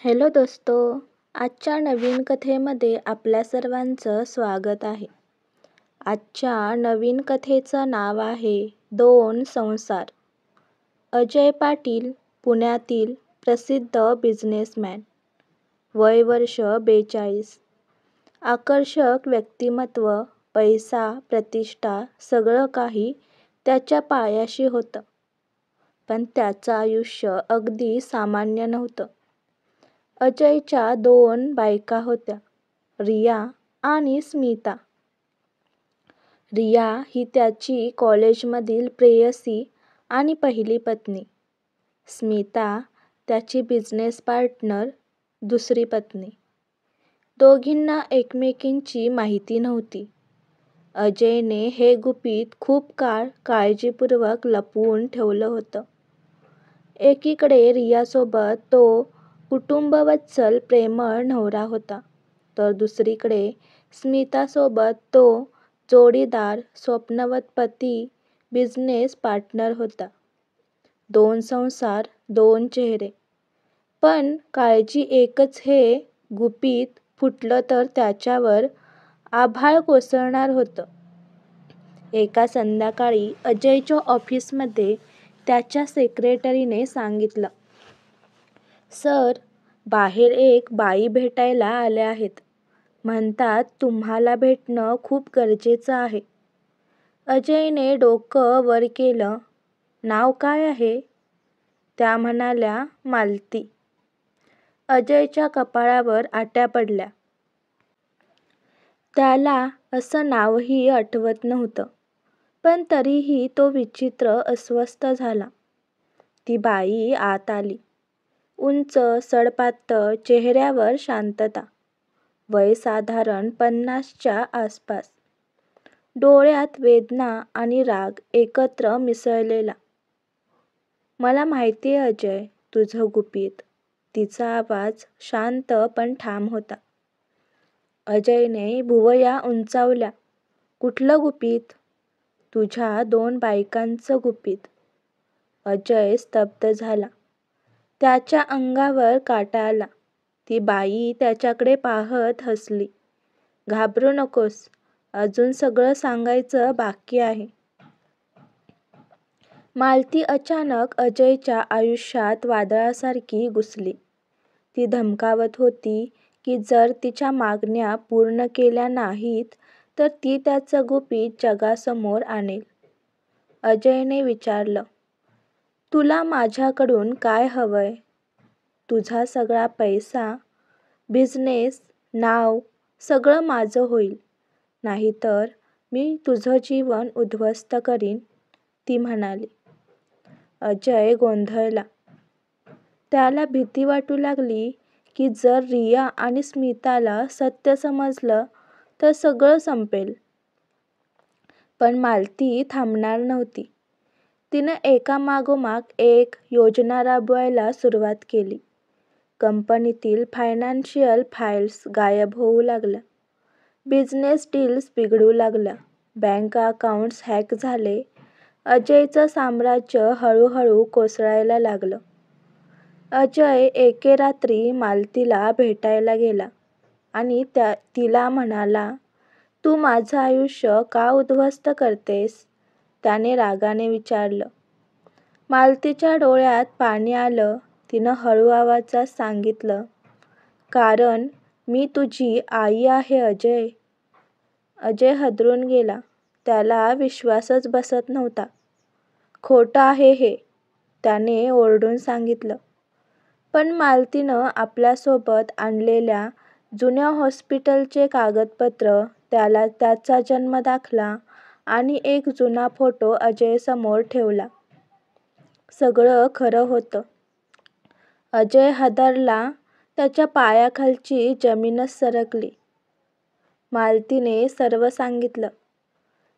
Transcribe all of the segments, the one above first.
Hello दोस्तो, आजच्या नवीन कथेमध्ये आपल्या सर्वांचं स्वागत आहे. आजच्या नवीन कथेचं नाव आहे दोन संसार. अजय पाटील पुण्यातील प्रसिद्ध बिझनेसमॅन. वय वर्ष 42. आकर्षक व्यक्तिमत्व, पैसा, प्रतिष्ठा सगळं काही त्याच्या पायाशी होतं. पण त्याचं आयुष्य अगदी सामान्य नव्हतं. अजयच्या 2 बायका होत्या, रिया आणि स्मिता. रिया ही त्याची कॉलेजमधील प्रेयसी आणि पहिली पत्नी. स्मिता त्याची बिझनेस पार्टनर, दुसरी पत्नी. दोघींना एकमेकींची माहिती नव्हती. अजयने हे गुपित खूप काळ काळजीपूर्वक लपवून ठेवलं होतं. एकीकडे रियासोबत तो कुटुंबवत्सल प्रेमळ नवरा होता, तर दुसरीकडे स्मितासोबत तो जोडीदार, स्वप्नवत पती, बिझनेस पार्टनर होता. 2 संसार, 2 चेहरे. पण काळजी एकच, हे गुपित फुटलं तर त्याच्यावर आभाळ कोसळणार होतं. एका संध्याकाळी अजयच्या ऑफिसमध्ये त्याच्या सेक्रेटरीने सांगितलं, "सर, बाहेर एक बाई भेटायला आल्या आहेत. म्हणतात तुम्हाला भेटणं खूप गरजेचं आहे." अजयने डोकं वर केलं. "नाव काय आहे?" त्या म्हणाल्या, "मालती." अजयच्या कपाळावर आट्या पडल्या. त्याला असं नावही आठवत नव्हतं. पण तरीही तो विचित्र अस्वस्थ झाला. ती बाई आत आली. उंच, सडपातळ, चेहऱ्यावर शांतता. वय साधारण 50च्या आसपास. डोळ्यात वेदना आणि राग एकत्र मिसळलेला. "मला माहितीये अजय, तुझं गुपित." तिचा आवाज शांत पण ठाम होता. अजयने भुवया उंचावल्या. "कुठलं गुपित?" "तुझ्या 2 बायकांचं गुपित." अजय स्तब्ध झाला. त्याच्या अंगावर काटा आला. ती बाई त्याच्याकडे पाहत हसली. "घाबरू नकोस, अजून सगळं सांगायचं बाकी आहे." मालती अचानक अजयच्या आयुष्यात वादळासारखी घुसली. ती धमकावत होती की जर तिच्या मागण्या पूर्ण केल्या नाहीत तर ती त्याचं गुपित जगासमोर आणेल. अजयने विचारलं, "तुला माझ्याकडून काय हवंय?" "तुझा सगळा पैसा, बिझनेस, नाव सगळं माझं होईल. नाहीतर मी तुझं जीवन उद्ध्वस्त करीन," ती म्हणाली. अजय गोंधळला. त्याला भीती वाटू लागली की जर रिया आणि स्मिताला सत्य समजलं तर सगळं संपेल. पण मालती थांबणार नव्हती. तिनं एकामागोमाग एक योजना राबवायला सुरुवात केली. कंपनीतील फायनान्शियल फाईल्स गायब होऊ लागल्या. बिझनेस डील्स बिघडू लागल्या. बँक अकाउंट्स हॅक झाले. अजयचं साम्राज्य हळूहळू कोसळायला लागलं. अजय एके रात्री मालतीला भेटायला गेला आणि तिला म्हणाला, "तू माझं आयुष्य का उद्ध्वस्त करतेस?" त्याने रागाने विचारलं. मालतीच्या डोळ्यात पाणी आलं. तिनं हळू आवाजात सांगितलं, "कारण मी तुझी आई आहे अजय." अजय हादरून गेला. त्याला विश्वासच बसत नव्हता. "खोटं आहे हे," त्याने ओरडून सांगितलं. पण मालतीनं आपल्यासोबत आणलेल्या जुन्या हॉस्पिटलचे कागदपत्र, त्याचा जन्मदाखला आणि एक जुना फोटो अजयसमोर ठेवला. सगळं खरं होतं. अजय हादरला. त्याच्या पायाखालची जमीनच सरकली. मालतीने सर्व सांगितलं.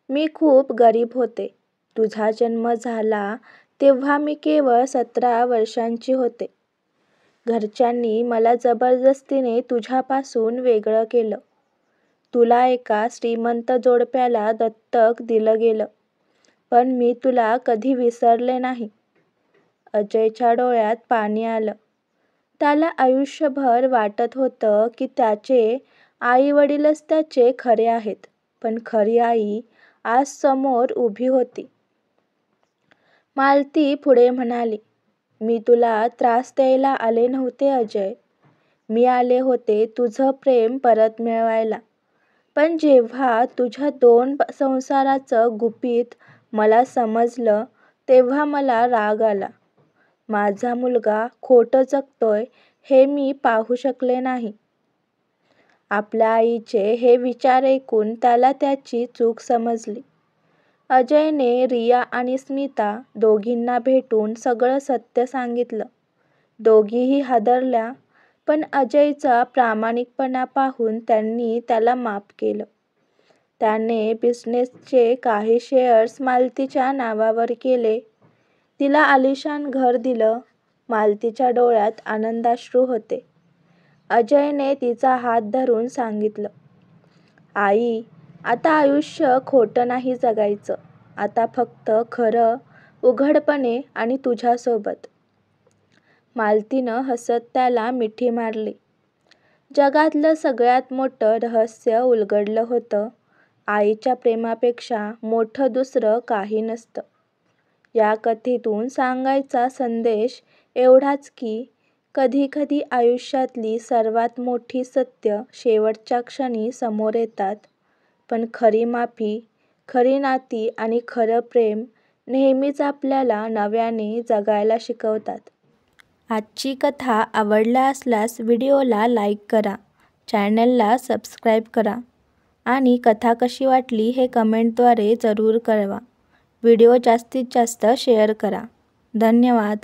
"मी खूप गरीब होते. तुझा जन्म झाला तेव्हा मी केवळ 17 वर्षांची होते. घरच्यांनी मला जबरदस्तीने तुझ्यापासून वेगळं केलं. तुला एका श्रीमंत जोडप्याला दत्तक दिलं गेलं. पण मी तुला कधी विसरले नाही." अजयच्या डोळ्यात पाणी आलं. त्याला आयुष्यभर वाटत होतं की त्याचे आई-वडीलच त्याचे खरे आहेत. पण खरी आई आज समोर उभी होती. मालती पुढे म्हणाली, "मी तुला त्रास द्यायला आले नव्हते अजय. मी आले होते तुझं प्रेम परत मिळवायला. पण जेव्हा तुझ्या 2 संसाराचं गुपित मला समजलं तेव्हा मला राग आला. माझा मुलगा खोटं जगतोय हे मी पाहू शकले नाही." आपल्या आईचे हे विचार ऐकून त्याला त्याची चूक समजली. अजयने रिया आणि स्मिता दोघींना भेटून सगळं सत्य सांगितलं. दोघीही हादरल्या, पण अजयचा प्रामाणिकपणा पाहून त्यांनी त्याला माफ केलं. त्याने बिझनेसचे काही शेअर्स मालतीच्या नावावर केले. तिला आलिशान घर दिलं. मालतीच्या डोळ्यात आनंदाश्रू होते. अजयने तिचा हात धरून सांगितलं, "आई, आता आयुष्य खोटं नाही जगायचं. आता फक्त खरं, उघडपणे आणि तुझ्यासोबत." मालतीनं हसत त्याला मिठी मारली. जगातलं सगळ्यात मोठं रहस्य उलगडलं होतं. आईच्या प्रेमापेक्षा मोठं दुसरं काही नसतं. या कथेतून सांगायचा संदेश एवढाच की कधी-कधी आयुष्यातली सर्वात मोठी सत्य शेवटच्या क्षणी समोर येतात. पण खरी माफी, खरी नाती आणि खरं प्रेम नेहमीच आपल्याला नव्याने जगायला शिकवतात. आजची कथा आवडला असल्यास व्हिडिओला लाईक करा, चॅनलला सबस्क्राईब करा आणि कथा कशी वाटली हे कमेंटद्वारे जरूर कळवा. व्हिडिओ जास्तीत जास्त शेअर करा. धन्यवाद.